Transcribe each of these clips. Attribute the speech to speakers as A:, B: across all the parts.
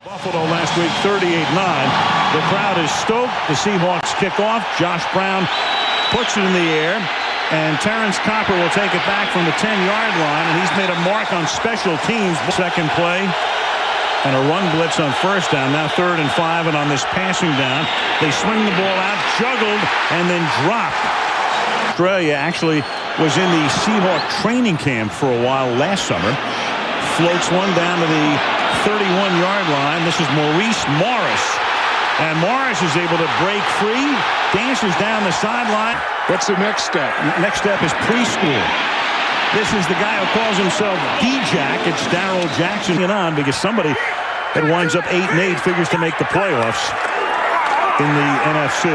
A: Buffalo last week, 38-9. The crowd is stoked. The Seahawks kick off. Josh Brown puts it in the air, and Terrence Copper will take it back from the 10-yard line, and he's made a mark on special teams. Second play, and a run blitz on first down. Now 3rd and 5, and on this passing down, they swing the ball out, juggled, and then dropped. Australia actually was in the Seahawk training camp for a while last summer. Floats one down to the 31-yard line. This is Maurice Morris. And Morris is able to break free, dances down the sideline.
B: What's the next step?
A: Next step is preschool. This is the guy who calls himself D-Jack. It's Darrell Jackson on because somebody that winds up 8-8 figures to make the playoffs in the NFC.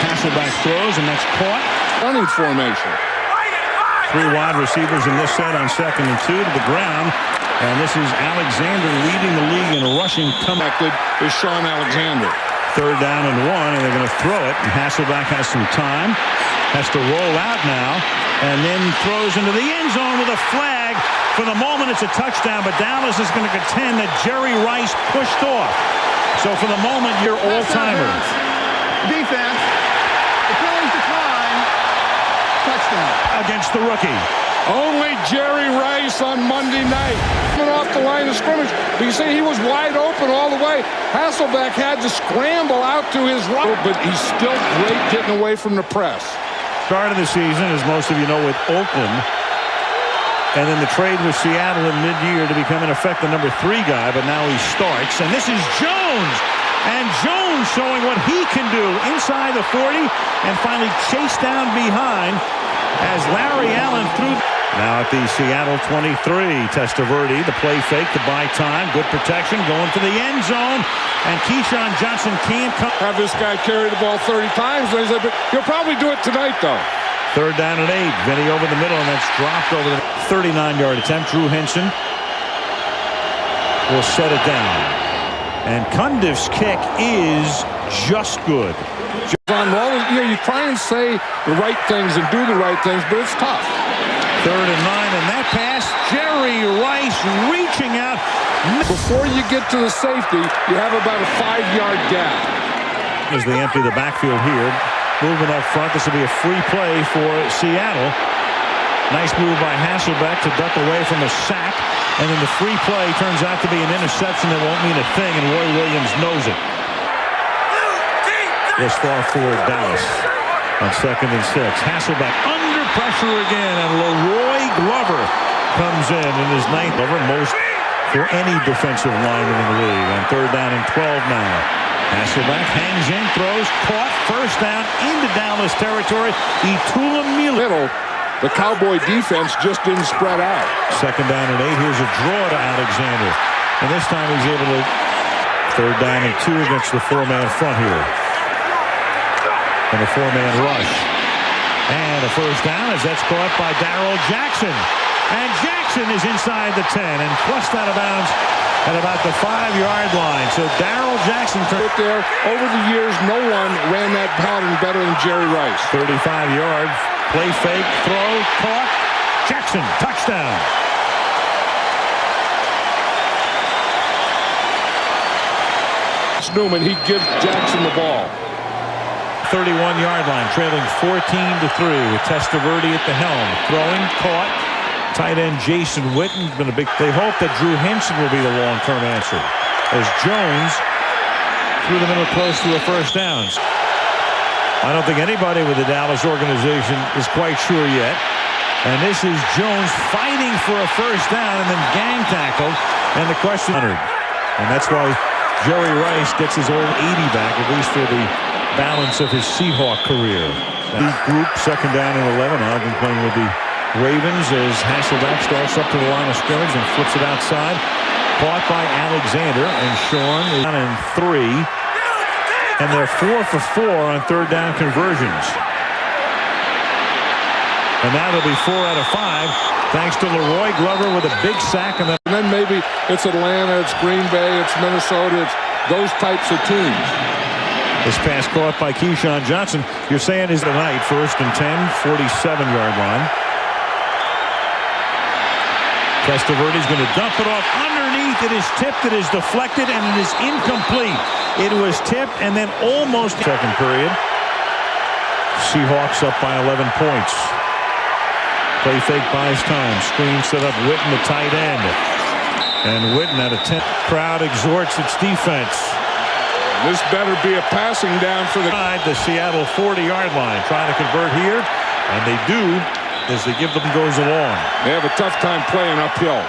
A: Hasselbeck throws, and that's caught.
B: Running formation.
A: 3 wide receivers in this set on 2nd and 2 to the ground. And this is Alexander leading the league in rushing.
B: Connected is Sean Alexander.
A: 3rd down and 1, and they're going to throw it. And Hasselbeck has some time. Has to roll out now. And then throws into the end zone with a flag. For the moment, it's a touchdown, but Dallas is going to contend that Jerry Rice pushed off. So for the moment, you're all-timer.
C: Defense. The penalties decline. Touchdown.
A: Against the rookie.
B: Only Jerry Rice on Monday night. Coming off the line of scrimmage. You see, he was wide open all the way. Hasselbeck had to scramble out to his right, but he's still great getting away from the press.
A: Start of the season, as most of you know, with Oakland. And then the trade with Seattle in mid-year to become, in effect, the number 3 guy, but now he starts. And this is Jones. And Jones showing what he can do inside the 40 and finally chased down behind as Larry Allen threw. Now at the Seattle 23, Testaverde, the play fake to buy time. Good protection, going to the end zone. And Keyshawn Johnson can't come.
B: Have this guy carry the ball 30 times. They said, but he'll probably do it tonight, though.
A: 3rd down and 8. Vinny over the middle, and that's dropped over the 39-yard attempt. Drew Henson will set it down. And Cundiff's kick is just good.
B: John, you try and say the right things and do the right things, but it's tough.
A: 3rd and 9, and that pass, Jerry Rice reaching out.
B: Before you get to the safety, you have about a 5-yard gap.
A: As they empty the backfield here, moving up front, this will be a free play for Seattle. Nice move by Hasselbeck to duck away from a sack, and then the free play turns out to be an interception that won't mean a thing, and Roy Williams knows it. This far for Dallas on 2nd and 6. Hasselbeck under pressure again, and Leroy Glover comes in his 9th over, most for any defensive lineman in the league. On 3rd down and 12 now. Hasselbeck hangs in, throws, caught, 1st down into Dallas territory. Itula Miller.
B: The Cowboy defense just didn't spread out.
A: 2nd down and 8. Here's a draw to Alexander. And this time he's able to 3rd down and 2 against the 4-man front here. And a 4-man rush. And a 1st down as that's caught by Darrell Jackson. And Jackson is inside the 10 and flushed out of bounds at about the 5-yard line. So Darrell Jackson
B: put there. Over the years, no one ran that pattern better than Jerry Rice.
A: 35 yards. Play fake, throw, caught. Jackson, touchdown.
B: Newman, he gives Jackson the ball.
A: 31-yard line, trailing 14-3 with Testaverde at the helm. Throwing, caught. Tight end Jason Witten's been a big. They hope that Drew Henson will be the long-term answer, as Jones through the middle close to a 1st down. I don't think anybody with the Dallas organization is quite sure yet. And this is Jones fighting for a 1st down and then gang tackled. And the question, and that's why Jerry Rice gets his old 80 back, at least for the balance of his Seahawk career. The group 2nd down and 11. I've been playing with the Ravens as Hasselbeck starts up to the line of scrimmage and flips it outside. Caught by Alexander, and Sean is down in 3. And they're 4 for 4 on 3rd down conversions. And now they'll be 4 out of 5 thanks to Leroy Glover with a big sack. And
B: then maybe it's Atlanta, it's Green Bay, it's Minnesota, it's those types of teams.
A: This pass caught by Keyshawn Johnson. You're saying is tonight, 1st and 10, 47-yard line. Testaverde's going to dump it off underneath underneath. It is tipped. It is deflected, and it is incomplete. It was tipped and then almost second period. Seahawks up by 11 points. Play fake buys time. Screen set up. Witten, the tight end. And Witten at a 10. Crowd exhorts its defense.
B: This better be a passing down for the
A: Seattle 40-yard line. Trying to convert here. And they do as the give them goes along.
B: They have a tough time playing uphill.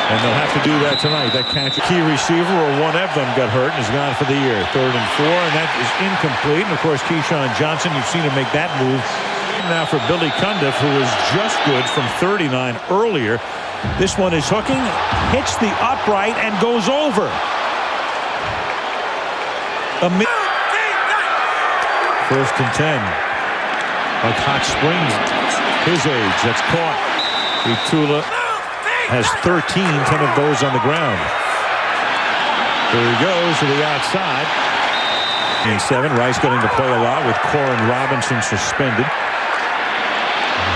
A: And they'll have to do that tonight. That catch, key receiver, or one of them got hurt and is gone for the year. 3rd and 4, and that is incomplete. And, of course, Keyshawn Johnson, you've seen him make that move. Now for Billy Cundiff, who is just good from 39 earlier. This one is hooking, hits the upright, and goes over. 1st and 10. Like hot springs, his age. That's caught. Itula has 13, 10 of those on the ground. There he goes to the outside. In 7, Rice getting to play a lot with Corin Robinson suspended.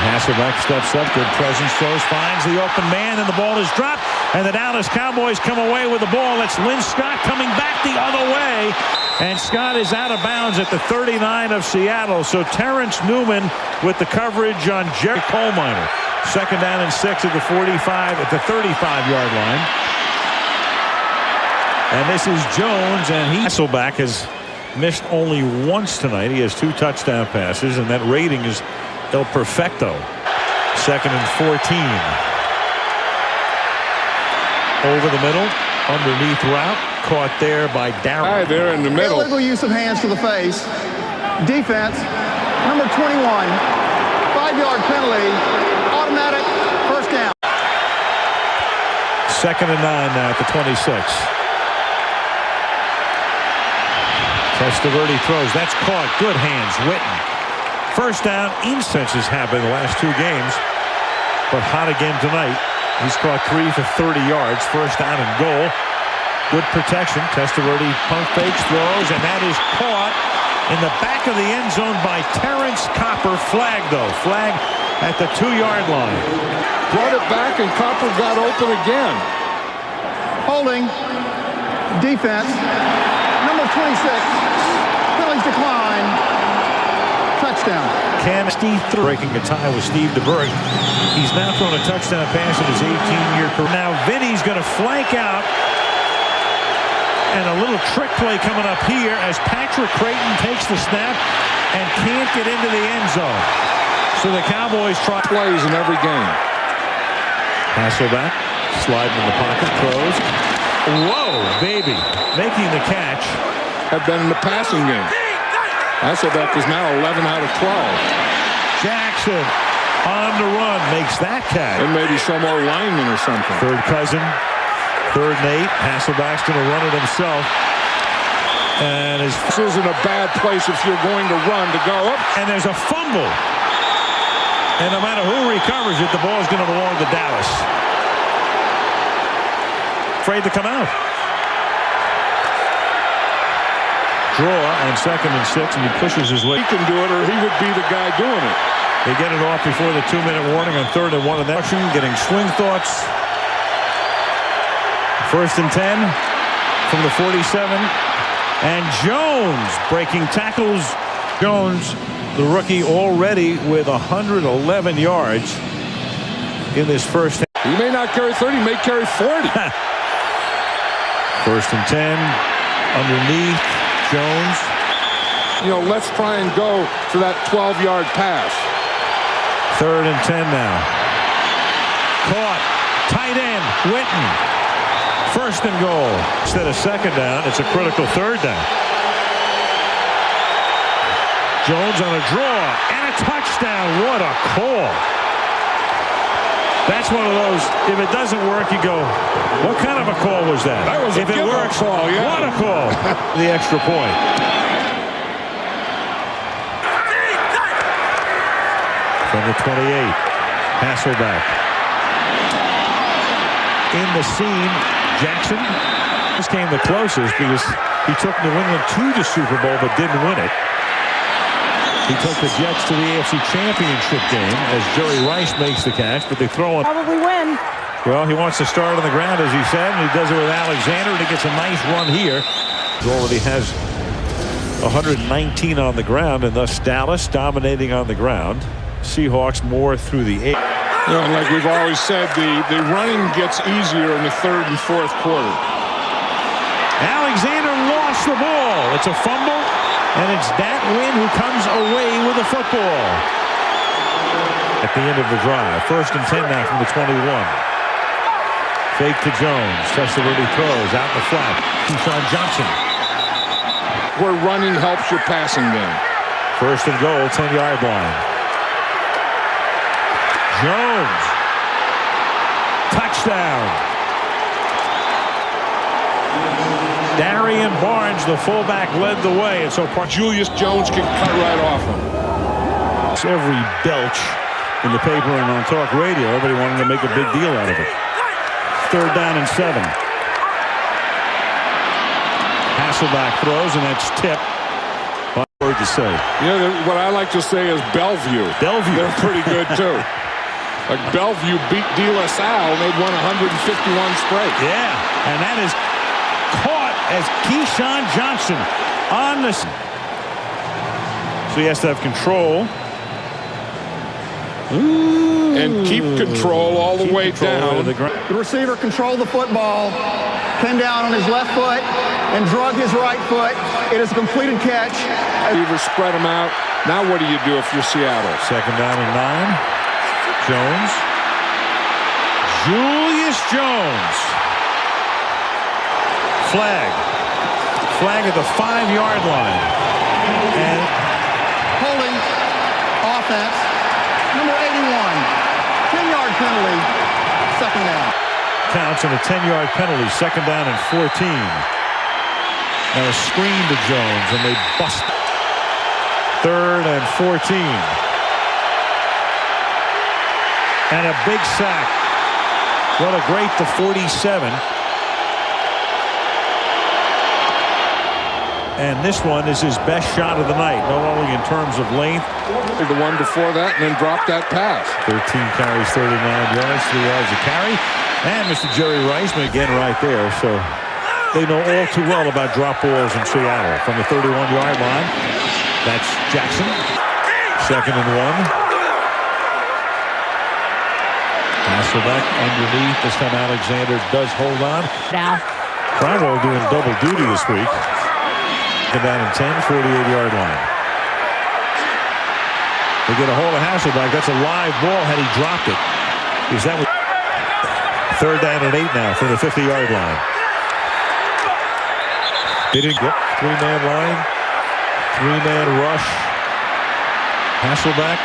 A: Hasselbeck steps up, good presence, throws, finds the open man, and the ball is dropped. And the Dallas Cowboys come away with the ball. That's Lynn Scott coming back the other way. And Scott is out of bounds at the 39 of Seattle. So Terrence Newman with the coverage on Jerry Coleminer. 2nd down and 6 at the 45 at the 35-yard line. And this is Jones, and Hasselbeck has missed only once tonight. He has 2 touchdown passes, and that rating is El Perfecto. 2nd and 14. Over the middle, underneath route, caught there by Darrell.
B: Right there in the middle.
C: Illegal use of hands to the face. Defense, number 21. 5-yard penalty. Automatic first down.
A: 2nd and 9 now at the 26. Testaverde throws. That's caught. Good hands. Witten. First down. Incenses happened in the last 2 games. But hot again tonight. He's caught 3 for 30 yards. First down and goal. Good protection. Testaverde pump fakes, throws, and that is caught in the back of the end zone by Terrence Copper. Flag, though. Flag at the 2-yard line.
B: Brought it back, and Copper got open again.
C: Holding. Defense. Number 26. Penalties decline. Touchdown.
A: Steve breaking a tie with Steve DeBerg. He's now thrown a touchdown pass in his 18-year career. Now Vinny's going to flank out. And a little trick play coming up here as Patrick Creighton takes the snap and can't get into the end zone. So the Cowboys try
B: plays in every game.
A: Hasselbeck sliding in the pocket, throws. Whoa, baby. Making the catch.
B: Have been in the passing game. Hasselbeck is now 11 out of 12.
A: Jackson on the run makes that catch.
B: And maybe some more lineman or something.
A: Third cousin. 3rd and 8. Hasselbeck's going to run it himself. And
B: this isn't a bad place if you're going to run to go up.
A: And there's a fumble. And no matter who recovers it, the ball is going to belong to Dallas. Afraid to come out. Draw on 2nd and 6, and he pushes his way.
B: He can do it, or he would be the guy doing it.
A: They get it off before the 2-minute warning on 3rd and 1. And that getting swing thoughts. 1st and 10 from the 47. And Jones breaking tackles. Jones, the rookie, already with 111 yards in this first half.
B: He may not carry 30, he may carry 40.
A: 1st and 10. Underneath. Jones.
B: You know, let's try and go for that 12-yard pass.
A: 3rd and 10 now. Caught. Tight end. Witten. 1st and goal. Instead of 2nd down, it's a critical 3rd down. Jones on a draw. And a touchdown. What a call. That's one of those, if it doesn't work, you go, what kind of a call was that?
B: That was
A: if it works,
B: call, yeah.
A: What a call. The extra point. From the 28, Hasselbeck. In the seam, Jackson. This came the closest because he took New England to the Super Bowl but didn't win it. He took the Jets to the AFC Championship game as Jerry Rice makes the catch, but they throw it.
D: Probably win.
A: Well, he wants to start on the ground, as he said, and he does it with Alexander, and he gets a nice run here. He already has 119 on the ground, and thus Dallas dominating on the ground. Seahawks more through the air.
B: You know, like we've always said, the running gets easier in the third and fourth quarter.
A: Alexander lost the ball. It's a fumble, and it's Dat Wynn who comes away with the football. At the end of the drive, 1st and 10 now from the 21. Fake to Jones. Testaverde throws out in the flat. Keyshawn Johnson.
B: Where running helps your passing game.
A: 1st and goal, 10-yard line. Jones. Touchdown. Darian Barnes, the fullback, led the way, and so
B: Julius Jones can cut right off him.
A: Every belch in the paper and on talk radio, everybody wanted to make a big deal out of it. 3rd down and 7. Hasselback throws, and that's tipped. What word to say?
B: You know, what I like to say is Bellevue.
A: Bellevue.
B: They're pretty good, too. Like Bellevue beat De La Salle, and they've won 151 straight.
A: Yeah, and that is caught as Keyshawn Johnson on the... So he has to have control. Ooh.
B: And keep control all the way down.
C: The receiver controlled the football, came down on his left foot, and drug his right foot. It is a completed catch.
B: Receiver spread them out. Now what do you do if you're Seattle?
A: 2nd down and 9. Jones. Julius Jones. Flag at the 5-yard line. And
C: holding offense. Number 81. 10-yard penalty. 2nd down.
A: Counts on a 10-yard penalty. 2nd down and 14. And a screen to Jones, and they bust. 3rd and 14. And a big sack. What a great to 47. And this one is his best shot of the night, not only in terms of length.
B: The one before that, and then dropped that pass.
A: 13 carries, 39 yards, 3 yards a carry. And Mr. Jerry Reisman again right there. So they know all too well about drop balls in Seattle. From the 31-yard line, that's Jackson. 2nd and 1. Hasselback underneath. This time Alexander does hold on.
D: Now.
A: Cromwell doing double duty this week. Down in 10, 48-yard line. They get a hold of Hasselback. That's a live ball had he dropped it. Because that was 3rd down and 8 now from the 50-yard line. They didn't get 3-man line. 3-man rush. Hasselback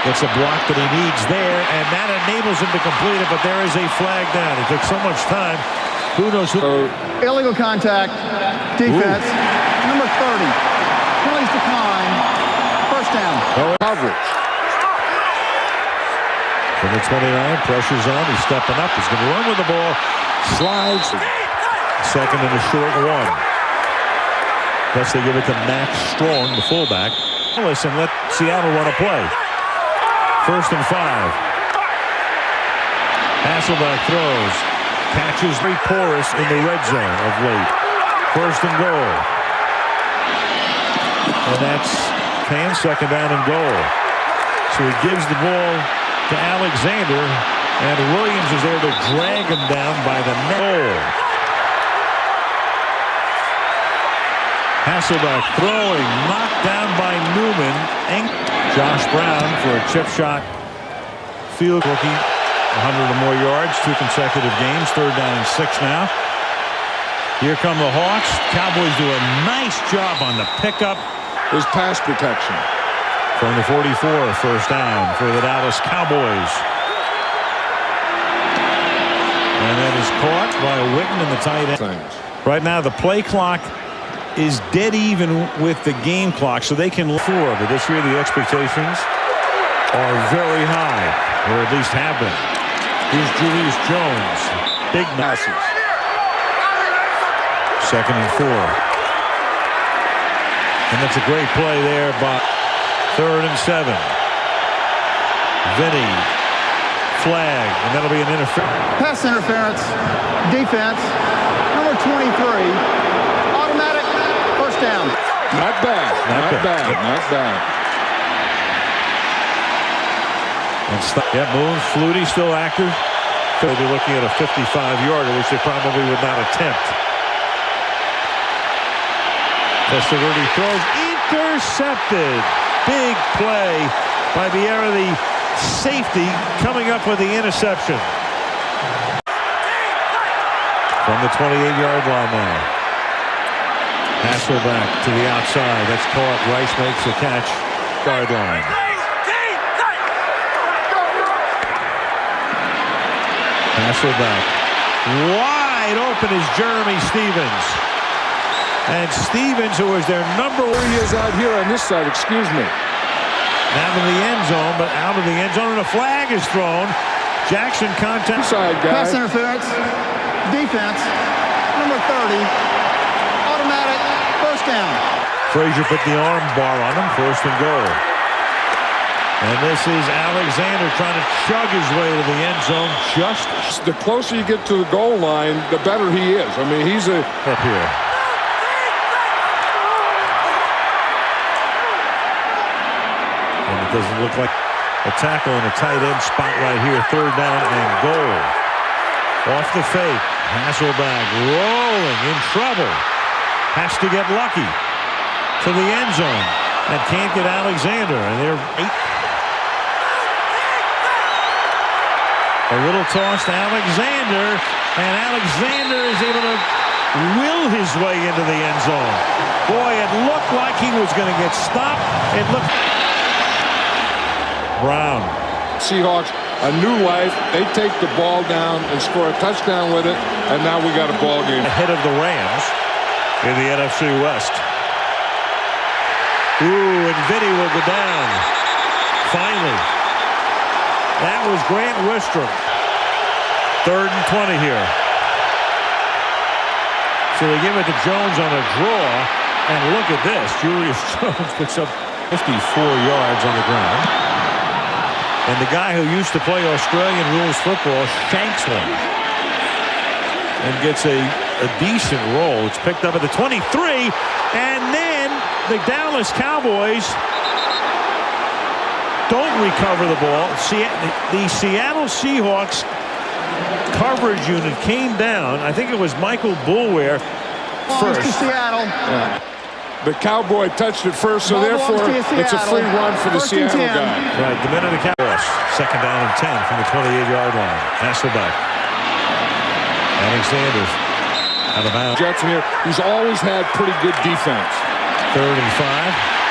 A: gets a block that he needs there, and that enables him to complete it, but there is a flag down. It took so much time. Who knows who?
C: Illegal contact. Defense. Ooh. Number 30. Penalties decline. 1st down.
B: Coverage.
A: From the 29, pressure's on. He's stepping up. He's going to run with the ball. Slides. 2nd and a short 1. Plus they give it to Max Strong, the fullback. Listen, let Seattle run a play. 1st and 5. Hasselback throws. Catches very porous in the red zone of late. 1st and goal. And that's 2nd down and goal. So he gives the ball to Alexander, and Williams is there to drag him down by the goal. Hasselback throwing, knocked down by Newman. Josh Brown for a chip shot field rookie. 100 or more yards, 2 consecutive games. 3rd down and 6 now. Here come the Hawks. Cowboys do a nice job on the pickup.
B: There's pass protection.
A: From the 44, 1st down for the Dallas Cowboys. And that is caught by Witten in the tight end. Right now the play clock is dead even with the game clock, so they can look forward. But this year the expectations are very high, or at least have been. Here's Julius Jones. Big passes. 2nd and 4. And that's a great play there, but 3rd and 7. Vinny flag, and that'll be an interference.
C: Pass interference. Defense. Number 23. Automatic first down.
B: Not bad. Not bad.
A: And Moon, Flutie still active. So they'll be looking at a 55-yarder, which they probably would not attempt. Testaverde throws, intercepted. Big play by Vieira, the safety, coming up with the interception. From the 28-yard line now. Hasselback to the outside. That's caught. Rice makes the catch. Guard line. Hasselback. Wide open is Jeremy Stevens. And Stevens, who was their number one.
B: He is out here on this side, excuse me.
A: Now to the end zone, but out of the end zone, and a flag is thrown. Jackson contact.
B: Side, guys.
C: Pass interference. Defense. Number 30. Automatic first down.
A: Frazier put the arm bar on him. First and goal. And this is Alexander trying to chug his way to the end zone. Just
B: the closer you get to the goal line, the better he is. I mean, he's
A: up here. And it doesn't look like a tackle in a tight end spot right here. Third down and goal. Off the fake. Hasselback rolling in trouble. Has to get lucky to the end zone. And can't get Alexander. And they're 8. A little toss to Alexander, and Alexander is able to will his way into the end zone. Boy, it looked like he was going to get stopped. It looked. Brown.
B: Seahawks, a new life. They take the ball down and score a touchdown with it, and now we got a ball game.
A: Ahead of the Rams in the NFC West. Ooh, and Vinny will go down. Finally. That was Grant Wistrom. 3rd and 20 here. So they give it to Jones on a draw. And look at this. Julius Jones picks up 54 yards on the ground. And the guy who used to play Australian rules football shanks one. And gets a decent roll. It's picked up at the 23. And then the Dallas Cowboys don't recover the ball. The Seattle Seahawks coverage unit came down. I think it was Michael Boulware first.
C: To Seattle.
B: Yeah. The Cowboy touched it first, so therefore it's a free run for the Seattle guy.
A: Right, the minute of the Cowboys. 2nd down and 10 from the 28-yard line. Hasselback. Alexander out of bounds.
B: Jets here. He's always had pretty good defense.
A: 3rd and 5.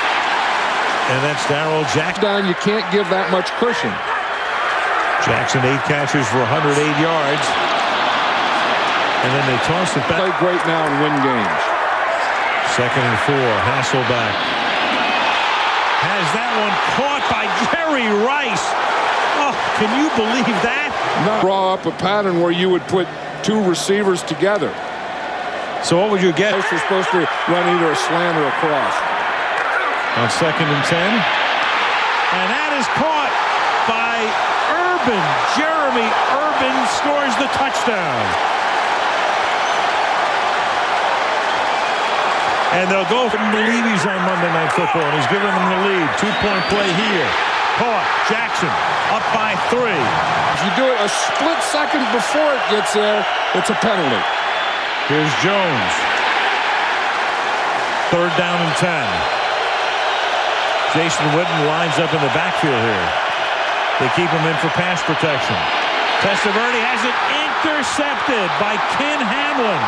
A: And that's Darrell Jackson.
B: Down, you can't give that much cushion.
A: Jackson 8 catches for 108 yards. And then they toss it back.
B: Play great now and win games.
A: 2nd and 4. Hasselback has that one caught by Jerry Rice. Oh, can you believe that?
B: Draw up a pattern where you would put 2 receivers together.
A: So what would you get?
B: You're supposed to run either a slant or a cross.
A: On 2nd and 10. And that is caught by Urban. Jeremy Urban scores the touchdown. And they'll go from the lead. He's on Monday Night Football, and he's giving them the lead. 2-point play here. Caught. Jackson up by 3.
B: If you do it a split second before it gets there, it's a penalty.
A: Here's Jones. 3rd down and 10. Jason Witten lines up in the backfield here. They keep him in for pass protection. Testaverde has it intercepted by Ken Hamlin.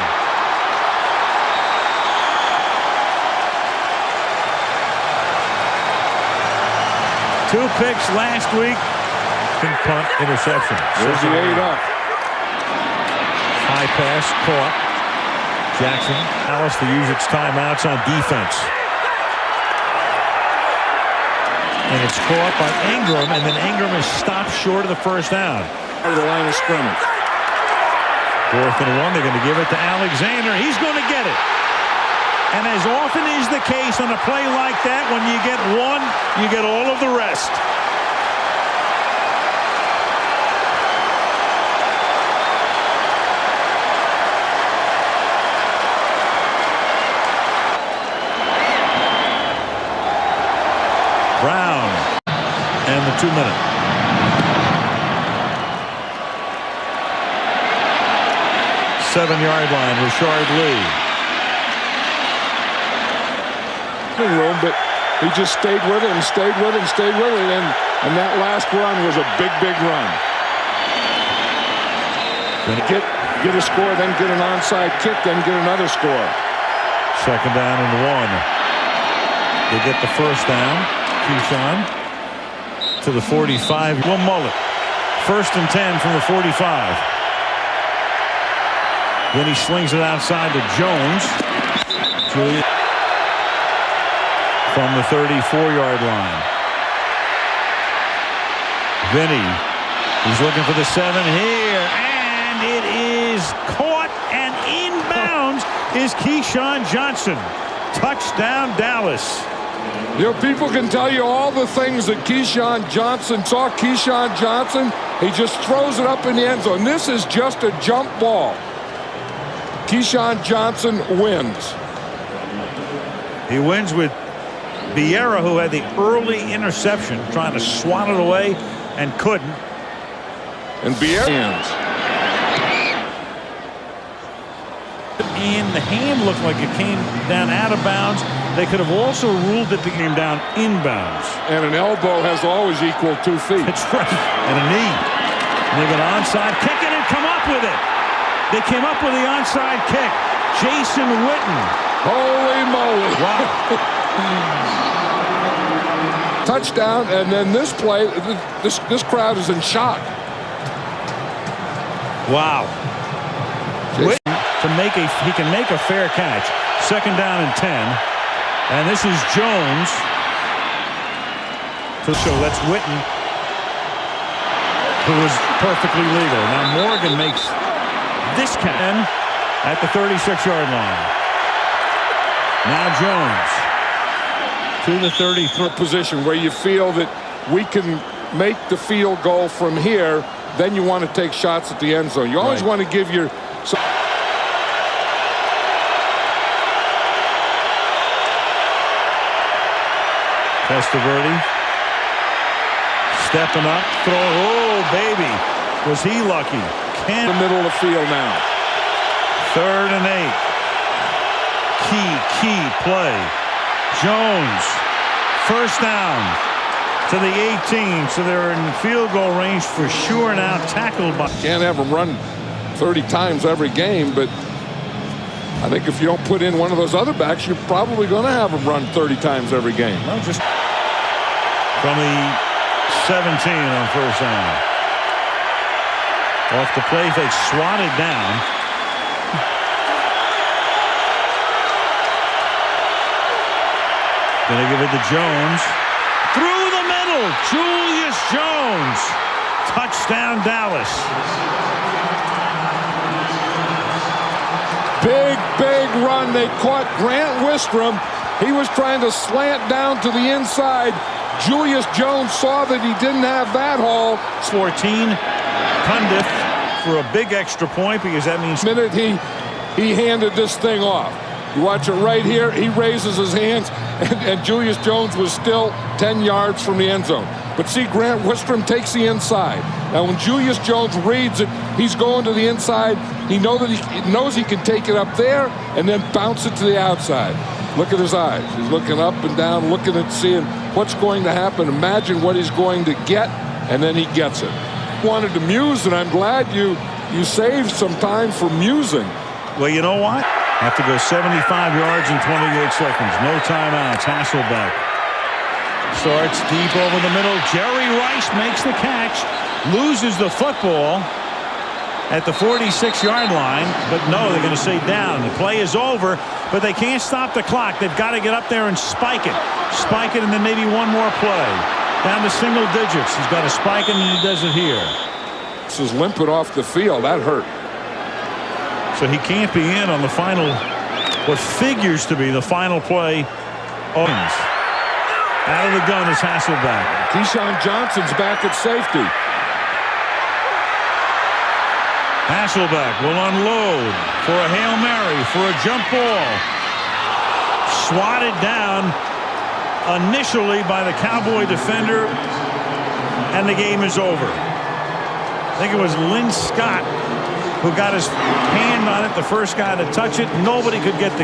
A: Two picks last week. Punt interception.
B: There's the 8 up.
A: High pass caught. Jackson. Alice to use its timeouts on defense. And it's caught by Ingram, and then Ingram is stopped short of the first down.
B: Over the line of scrimmage.
A: 4th and 1, they're going to give it to Alexander. He's going to get it. And as often is the case on a play like that, when you get one, you get all of the rest. 2-minute. Seven-yard line, Rashard Lee.
B: Room, but he just stayed with it and stayed with it and stayed with it, and that last run was a big run. Get a score, then get an onside kick, then get another score.
A: Second down and 1. They get the first down. Keyshawn to the 45. Will Mullet. First and 10 from the 45. Then he slings it outside to Jones. Julius from the 34-yard line. Vinny. He's looking for the 7 here. And it is caught, and inbounds is Keyshawn Johnson. Touchdown, Dallas.
B: You know, people can tell you all the things that Keyshawn Johnson saw. Keyshawn Johnson, he just throws it up in the end zone. This is just a jump ball. Keyshawn Johnson wins.
A: He wins with Vieira, who had the early interception, trying to swat it away and couldn't.
B: And Vieira.
A: And the hand looked like it came down out of bounds. They could have also ruled that it came down inbounds.
B: And an elbow has always equaled 2 feet.
A: That's right. And a knee. And they got an onside kick and come up with it. They came up with the onside kick. Jason Witten.
B: Holy moly.
A: Wow.
B: Touchdown, and then this play, this crowd is in shock.
A: Wow. Witten he can make a fair catch. Second down and 10. And this is Jones. So that's Witten, who was perfectly legal. Now Morgan makes this catch at the 36-yard line. Now Jones to the 33
B: position where you feel that we can make the field goal from here. Then you want to take shots at the end zone. You always want to give your.
A: Testaverde stepping up, throwing. Oh, baby. Was he lucky?
B: In the middle of the field now.
A: 3rd and 8. Key play. Jones. First down to the 18. So they're in field goal range for sure now. Tackled by.
B: Can't have them run 30 times every game, but I think if you don't put in one of those other backs, you're probably going to have them run 30 times every game.
A: Well, just from the 17 on first down. Off the play, they swatted down. Gonna give it to Jones. Through the middle, Julius Jones. Touchdown, Dallas.
B: Big run. They caught Grant Wistrom. He was trying to slant down to the inside. Julius Jones saw that he didn't have that haul.
A: 14. Cundiff for a big extra point because that means
B: minute he handed this thing off. You watch it right here. He raises his hands, and Julius Jones was still 10 yards from the end zone. But see, Grant Wistrom takes the inside. Now, when Julius Jones reads it, he's going to the inside. He knows he can take it up there and then bounce it to the outside. Look at his eyes. He's looking up and down, looking at seeing what's going to happen. Imagine what he's going to get, and then he gets it. Wanted to muse, and I'm glad you saved some time for musing.
A: Well, you know what? Have to go 75 yards in 28 seconds. No timeouts. Hasselbeck starts deep over the middle. Jerry Rice makes the catch. Loses the football at the 46-yard line. But no, they're going to say down. The play is over, but they can't stop the clock. They've got to get up there and spike it. Spike it, and then maybe one more play. Down to single digits. He's got to spike it, and he does it here.
B: This is limping off the field. That hurt.
A: So he can't be in on the final, what figures to be the final play. Owens. Out of the gun is Hasselbeck.
B: Keyshawn Johnson's back at safety.
A: Hasselbeck will unload for a Hail Mary for a jump ball. Swatted down initially by the Cowboy defender and the game is over. I think it was Lynn Scott who got his hand on it, the first guy to touch it. Nobody could get the